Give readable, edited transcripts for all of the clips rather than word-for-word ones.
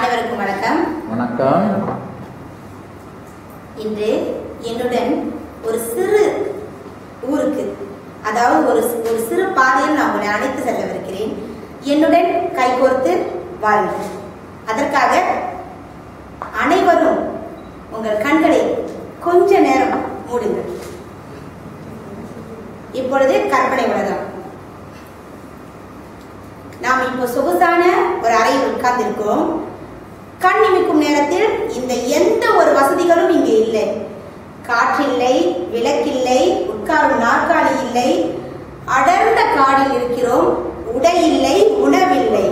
அனைவருக்கும் வணக்கம். வணக்கம். இன்று என்னுடன் ஒரு சிறு ஊருக்கு, அதாவது ஒரு சிறு பாதையில் நான் உங்களை அழைத்து செல்லவிருக்கிறேன். என்னுடன் கைகோர்த்து வாருங்கள். அதற்காக அனைவரும் உங்கள் கண்களை கொஞ்ச நேரம் மூடுங்கள். இப்பொழுது கற்பனை உலகம். நாம் இப்போ சொகுசான ஒரு அறையில் உட்கார்ந்திருக்கிறோம். கண் இமைக்கும் நேரத்தில் இந்த எந்த ஒரு வசதிகளும் இங்கே இல்லை. காற்றில்லை, விளக்கில்லை, உட்காரும் நாற்காலி இல்லை. அடர்ந்த காடில் இருக்கிறோம். உடை இல்லை, உணவில்லை.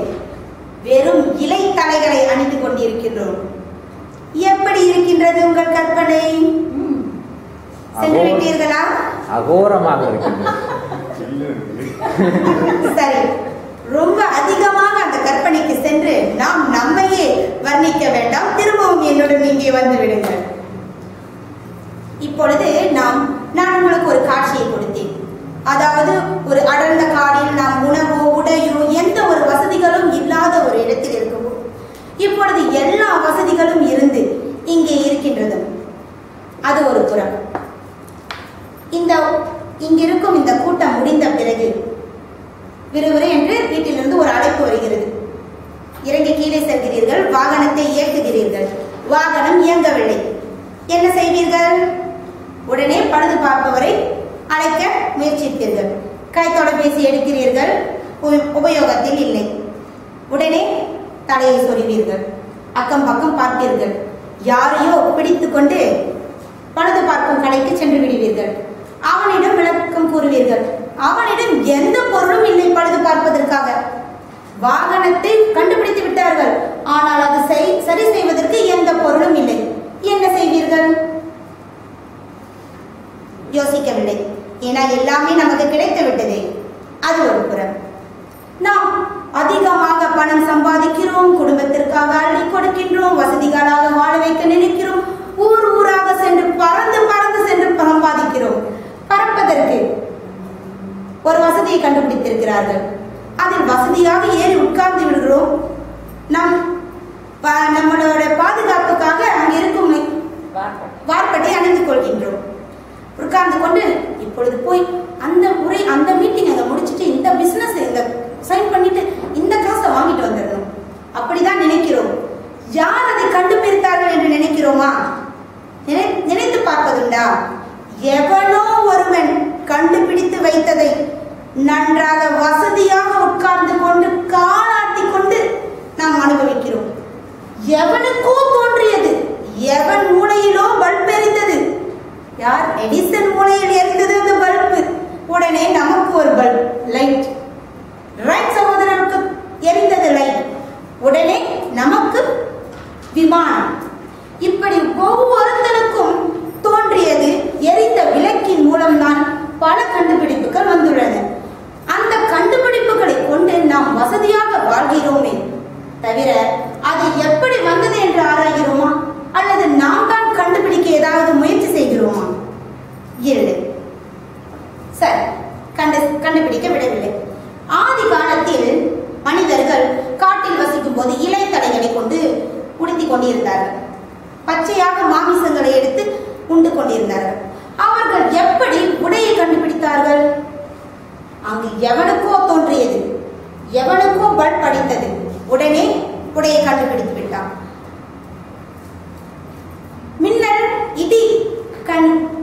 வெறும் இலை தலைகளை அணிந்து கொண்டிருக்கின்றோம். எப்படி இருக்கின்றது உங்கள் கற்பனை? சென்று விட்டீர்களா? அகோரமாக இருக்கின்றது. சரி, ரொம்ப அதிகமாக அந்த கற்பனைக்கு சென்று நாம் நம்மையே வர்ணிக்க வேண்டாம். திரும்பவும் என்னுடன் இங்கே வந்து விடுங்கள். இப்பொழுது நான் உங்களுக்கு ஒரு காட்சியை கொடுத்தேன். அதாவது ஒரு அடர்ந்த காடில் நாம் உணவோ உடையோ எந்த ஒரு வசதிகளும் இல்லாத ஒரு இடத்தில் இருக்கும். இப்பொழுது எல்லா வசதிகளும் இருந்து இங்கே இருக்கின்றது. அது ஒரு புறம். இங்கிருக்கும் இந்த கூட்டம் முடிந்த பிறகு விறுவிறு என்று வீட்டிலிருந்து ஒரு அழைப்பு வருகிறது. இறங்கி கீழே செல்கிறீர்கள், வாகனத்தை இயக்குகிறீர்கள். வாகனம் இயங்கவில்லை. என்ன செய்வீர்கள்? உடனே பழுது பார்ப்பவரை அழைக்க முயற்சித்தீர்கள். கை தொலைபேசி எடுக்கிறீர்கள், உபயோகத்தில் இல்லை. உடனே தலையை சொறிவீர்கள். அக்கம் பக்கம் பார்ப்பீர்கள். யாரையோ பிடித்து கொண்டு பழுது பார்க்கும் கடைக்கு சென்று விடுவீர்கள். அவனிடம் விளக்கம் கூறுவீர்கள். அவனிடம் எந்த பொருளும் இல்லை பழுது பார்ப்பதற்காக. வாகனத்தை கண்டுபிடித்து விட்டார்கள், ஆனால் அது சரி செய்வதற்கு எந்த பொருளும் இல்லை. என்ன செய்வீர்கள்? யோசிக்கவில்லை. ஏன்னா எல்லாமே நமக்கு கிடைத்து விட்டதே. அது ஒரு புறம். நாம் அதிகமாக பணம் சம்பாதிக்கிறோம், குடும்பத்திற்காக அள்ளி கொடுக்கின்றோம், வசதிகளாக வாழ வைக்க நினைக்கிறோம், ஊர் ஊராக சென்று பறந்து பறந்து சென்று சம்பாதிக்கிறோம். பறப்பதற்கு ஒரு வசதியை கண்டுபிடித்திருக்கிறார்கள். அதில் வசதியாக ஏறி உட்கார்ந்து விடுகிறோம். நம்மளோட பாதுகாப்புக்காக அங்கே இருக்கும் வார்பட்டை அணிந்து கொள்கின்றோம். உட்கார்ந்து கொண்டு இப்பொழுது போய் அந்த மீட்டிங் அதை முடிச்சுட்டு இந்த பிசினஸ் இந்த சைன் பண்ணிட்டு இந்த காசை வாங்கிட்டு வந்துடணும். அப்படிதான் நினைக்கிறோம். யார் அதை கண்டுபிடித்தார்கள் என்று நினைக்கிறோமா? நினைத்து பார்ப்பதுண்டா? எவனோ ஒருவன் கண்டுபிடித்து வைத்ததை நன்றாக வசதியாக உட்கார்ந்து கொண்டு காலாட்டி கொண்டு நாம் அனுபவிக்கிறோம். எவனுக்கோ தோன்றியது. எவன் மூளையிலோ பல்ப் எரிந்தது. யார்? எடிசன் மூளையில் எரிந்தது அந்த பல்பு. உடனே நமக்கு ஒரு பல்ப், லைட். ரைட் சகோதரருக்கு எரிந்தது லைட். உடனே நமக்கு விமானம். இப்படி ஒவ்வொருத்தருக்கும் தோன்றியது எரிந்த விளக்கின் மூலம்தான் பல கண்டுபிடிப்புகள் வந்துள்ளன. அந்த கண்டுபிடிப்புகளை கொண்டு நாம் வசதியாக வாழ்கிறோமே தவிர அது எப்படி வந்தது என்று ஆராய்கிறோமா? அல்லது நாம் தான் கண்டுபிடிக்க ஏதாவது முயற்சி செய்கிறோமா? இல்லை. சரி, கண்டுபிடிக்க விடவில்லை. ஆதி காலத்தில் மனிதர்கள் காட்டில் வசிக்கும் போது இலை தடைகளை கொண்டு உடுத்திக் கொண்டிருந்தார்கள். பச்சையாக மாமிசங்களை எடுத்து உண்டு கொண்டிருந்தார்கள். அவர்கள் எப்படி உடையை கண்டுபிடித்தார்கள்? அங்கு எவனுக்கோ தோன்றியது, எவனுக்கோ பல்ப் அடித்தது. உடனே உடையை கண்டுபிடித்து விட்டான். மின்னல் இடி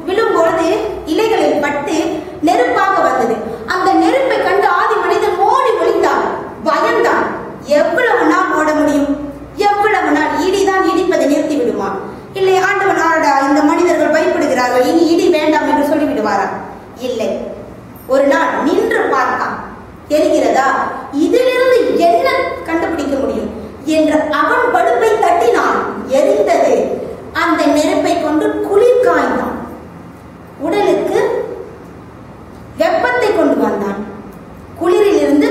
விழும்பொழுது இலைகளில் பட்டு நெருப்பாக வந்தது. அந்த நெருப்பை கண்டு ஆதி மனிதன் ஓடி ஒளிந்தான், பயந்தான். எவ்வளவு நாள் ஓட முடியும்? எவ்வளவு நாள்? இடிதான் இடிப்பதை நிறுத்தி விடுமா? இல்லை, ஆண்டவன் ஆடா இந்த மனிதர்கள் பயப்படுகிறார்கள், இனி இடி வேண்டாம் என்று சொல்லிவிடுவாரா? இல்லை. ஒரு நாள் நின்று பார்த்தான். தெரிகிறதா? இதிலிருந்து என்ன கண்டுபிடிக்க முடியும் என்று அவன் படுப்பை தட்டினான். எரிந்தது. அந்த நெருப்பை கொண்டு குளிர் காய்ந்தான். உடலுக்கு வெப்பத்தை கொண்டு வந்தான். குளிரில் இருந்து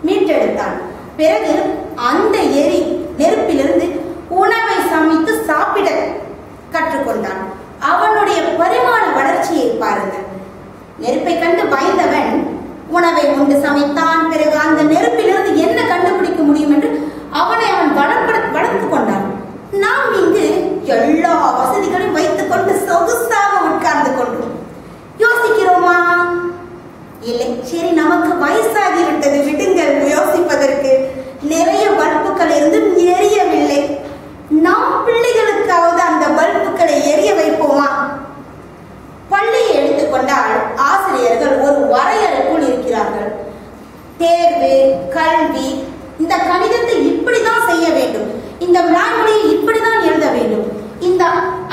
மீட்டெடுத்தான். பிறகு அந்த நெருப்பிலிருந்து உணவை சமைத்து சாப்பிட கற்றுக்கொண்டான். அவனுடைய பரிமாண வளர்ச்சியை பாருங்கள். நெருப்பை கண்டு பயந்தவன் உணவை உண்டு சமைத்தான். பிறகு அந்த நெருப்பிலிருந்து என்ன கண்டுபிடிக்க முடியும் என்று அவனை அவன் வளர்த்து இந்த வினாமொழியை இப்படிதான் எழுத வேண்டும், இந்த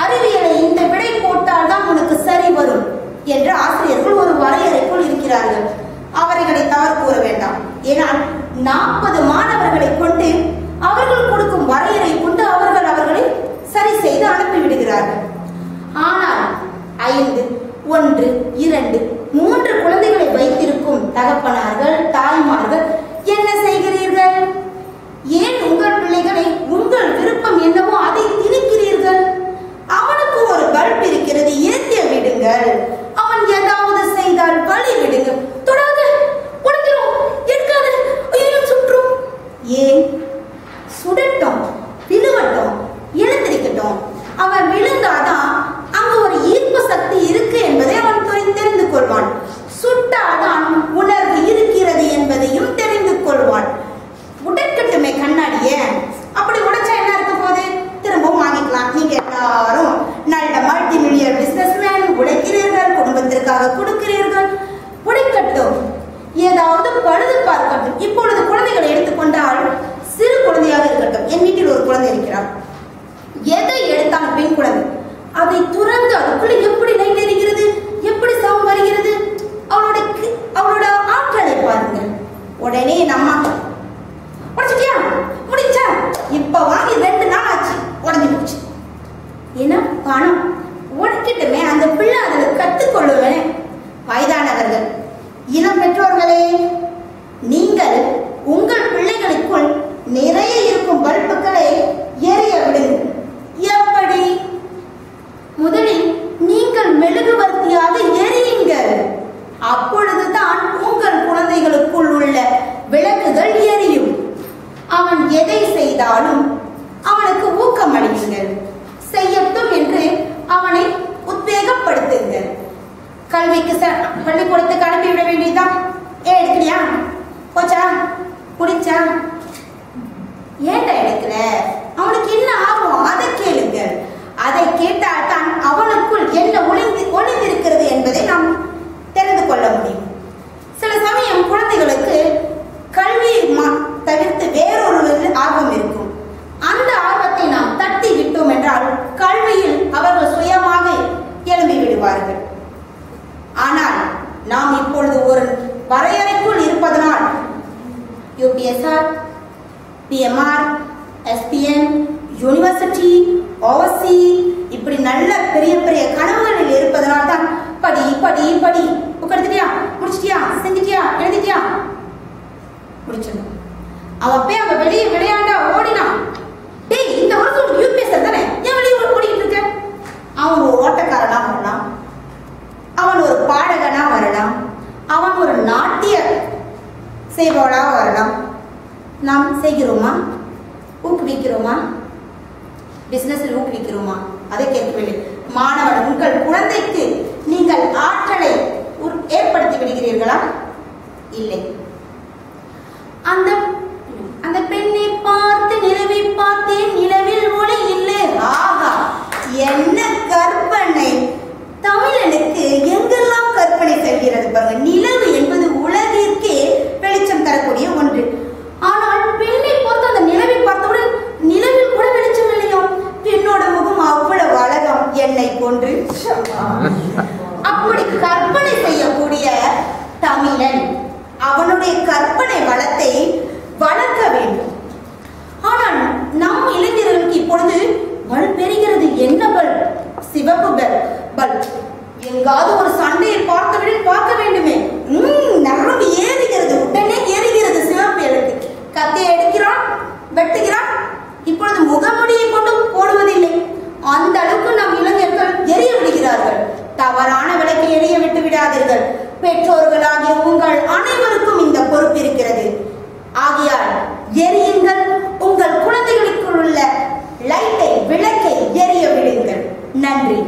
அறிவியலை இந்த விடை போட்டால் தான் உனக்கு சரி வரும் என்று ஆசிரியர்கள் ஒரு வரையறைக்குள் இருக்கிறார்கள். அவர்களை தவறு கூற வேண்டாம். ஏனால் 40 மாணவர்களை கொண்டு அவர்கள் கொடுக்கும் வரையறை கொண்டு அவர்களை சரி செய்து அனுப்பிவிடுகிறார்கள். ஆனால் 5, 1, 2, 3 குழந்தைகளை வைத்திருக்கும் தகப்பனார்கள், தாய்மார்கள் என்ன செய்கிறீர்கள்? ஏன் உங்கள் பிள்ளைகளை உங்கள் விருப்பம் என்னவோ அதை திணிக்கிறீர்கள்? அவனுக்கு ஒரு பல்ப் இருக்கிறது, ஏற்றிய விடுங்கள். அவன் ஏதாவது செய்தால் வழி விடுங்க. தொடாது, உடைக்கிறோம், எடுக்காது, ஐயோ சுற்றும். ஏன்? சுடட்டும், விழுவட்டும், எழுந்திருக்கட்டும். அவன் விழுந்தாதான் அங்கு ஒரு ஈர்ப்பு சக்தி இருக்கு என்பதை அவன் தெரிந்து கொள்வான். சுட்டாதான் உணர்வு இருக்கிறது என்பதையும் தெரிந்து கொள்வான். உடைக்கட்டுமே கண்ணாடிய, அப்படி உடைச்சா என்ன இருக்க போது? திரும்பவும் வாங்கிக்கலாம். நீங்க எல்லாரும் நல்ல மல்டி மில்லியன் பிசினஸ்மேன், உடைக்கிறீர்கள், குடும்பத்திற்காக கொடுக்கிறீர்கள், உடைக்கட்டும். ஏதாவது பழுது பார்க்கட்டும். இப்பொழுது குழந்தைகளை எடுத்துக்கொண்டால் சிறு குழந்தையாக இருக்கட்டும். என் வீட்டில் ஒரு குழந்தை இருக்கிறார். எதை எடுத்தால் பெண் குழந்தை அதை துறந்து அதுக்குள்ள எப்படி லைட் எரிகிறது, எப்படி சவுண்ட் வருகிறது, அவளோட ஆற்றலை பாருங்கள். உடனே நம்ம உடைச்சிட்டியா, முடிச்சா, இப்ப வாங்கி 2 நாள் ஆச்சு, உடஞ்சி போச்சு. ஏன்னா பணம் உடைக்கிட்டுமே, அந்த பிள்ளை அதில் கற்றுக்கொள்ளுவேன். வயதானவர்கள், இளம் பெற்றோர்களே, நீங்கள் உங்கள் பிள்ளைகளுக்குள் நிறைய இருக்கும் பல்புகளை எரிய விடுங்கள். எப்படி? முதலில் நீங்கள் மெழுகுவர்த்தியாக எரியுங்கள். அப்பொழுதுதான் உங்கள் குழந்தைகளுக்குள் உள்ள விளக்குகள் எரியும். அவன் எதை செய்தாலும் அவனுக்கு ஊக்கம் அளியுங்கள். செய்யட்டும் என்று அவனை உத்வேகப்படுத்துங்கள். கல்விக்கு பள்ளிக்கூடத்துக்கு அனுப்பிவிட வேண்டியதுதான். எடுக்கலையா, போச்சா, குடிச்சா, ஏன்டா எடுக்கல, அவனுக்கு என்ன ஆகும், அதை கேளுங்கள். அதை கேட்டால் தான் அவனுக்குள் என்ன ஒளிந்திருக்கிறது என்பதை நாம் தெரிந்து கொள்ள முடியும். சில சமயம் குழந்தைகளுக்கு கல்வி தவிர்த்து வேறொரு ஆர்வம் இருக்கும். அந்த ஆர்வத்தை நாம் தட்டி விட்டோம் என்றால் கல்வியில் அவர்கள் சுயமாக எழும்பி விடுவார்கள். ஆனால் நாம் இப்பொழுது ஒரு வரையறைக்குள் இருப்பதனால் யூபிஎஸ்ஆர், பிஎம்ஆர், எஸ்பிஎன், யூனிவர்சிட்டி, ஓவசி இப்படி நல்ல பெரிய பெரிய கனவுகளில் இருப்பதனால் தான் படி படி படி, உட்காந்துட்டியா, முடிச்சிட்டியா, செஞ்சிட்டியா, எழுதிட்டியா, முடிச்சிடணும். அவன் போய் அவன் வெளியே விளையாண்டா ஓடினான். டேய், இந்த வருஷம் யூபிஎஸ்ஆர் தானே, ஏன் வெளியே ஓடிட்டு இருக்க? அவன் ஒரு ஓட்டக்காரனா வரலாம், அவன் ஒரு பாடகனா வரலாம், அவன் ஒரு நாட்டிய செய்பவனாக வரலாம். நாம் செய்கிறோமா? ஊக்குவிக்கிறோமா? பிசினஸில் ஊக்குவிக்கிறோமா? அதை கேட்கவில்லை. மாணவன், உங்கள் குழந்தைக்கு நீங்கள் ஆற்றலை ஏற்படுத்தி விடுகிறீர்களா? இல்லை. அந்த பெண்ணை பார்த்து நிலவை பார்த்தேன், நிலவில் ஒளி இல்லை. ஆஹா, என்ன கற்பனை! தமிழனுக்கு எங்கெல்லாம் கற்பனை செல்கிறது பாருங்க. நிலவு என்பது உலகிற்கே வெளிச்சம் தரக்கூடிய ஒன்று. ஆனால் பெண்ணை பார்த்து அந்த நிலவை பார்த்தவுடன் நிலவில் கூட வெளிச்சம் இல்லையோ. பெண்ணோட முகம் அவ்வளவு அழகம், என்னை போன்று. அப்படி கற்பனை செய்யக்கூடிய தமிழன் அவனுடைய கற்பனை வளத்தை வளர்க்க வேண்டும். ஆனால் நம் இளைஞர்களுக்கு இப்பொழுது பல்ப் பெறுகிறது. என்ன பல்ப்? சிவப்பு பல்ப். எங்காவது ஒரு சண்டையை பார்க்க வேண்டுமே, நரம்பு ஏறுகிறது, உடனே ஏறுகிறது சிவப்பு எழுக்கு. கத்தையை எடுக்கிறான், வெட்டுகிறான். இப்பொழுது முகமுடியை கொண்டு போடுவதில்லை. அந்த அளவுக்கு நம் இளைஞர்கள் எரிய விடுகிறார்கள். தவறான விளக்கை எரிய விட்டு விடாதீர்கள். பெற்றோர்களாகிய உங்கள் அனைவருக்கும் இந்த பொறுப்பு இருக்கிறது. ஆகையால் எரியுங்கள். உங்கள் குழந்தைகளுக்குள் உள்ள லைட்டை, விளக்கை எரிய விடுங்கள். நன்றி.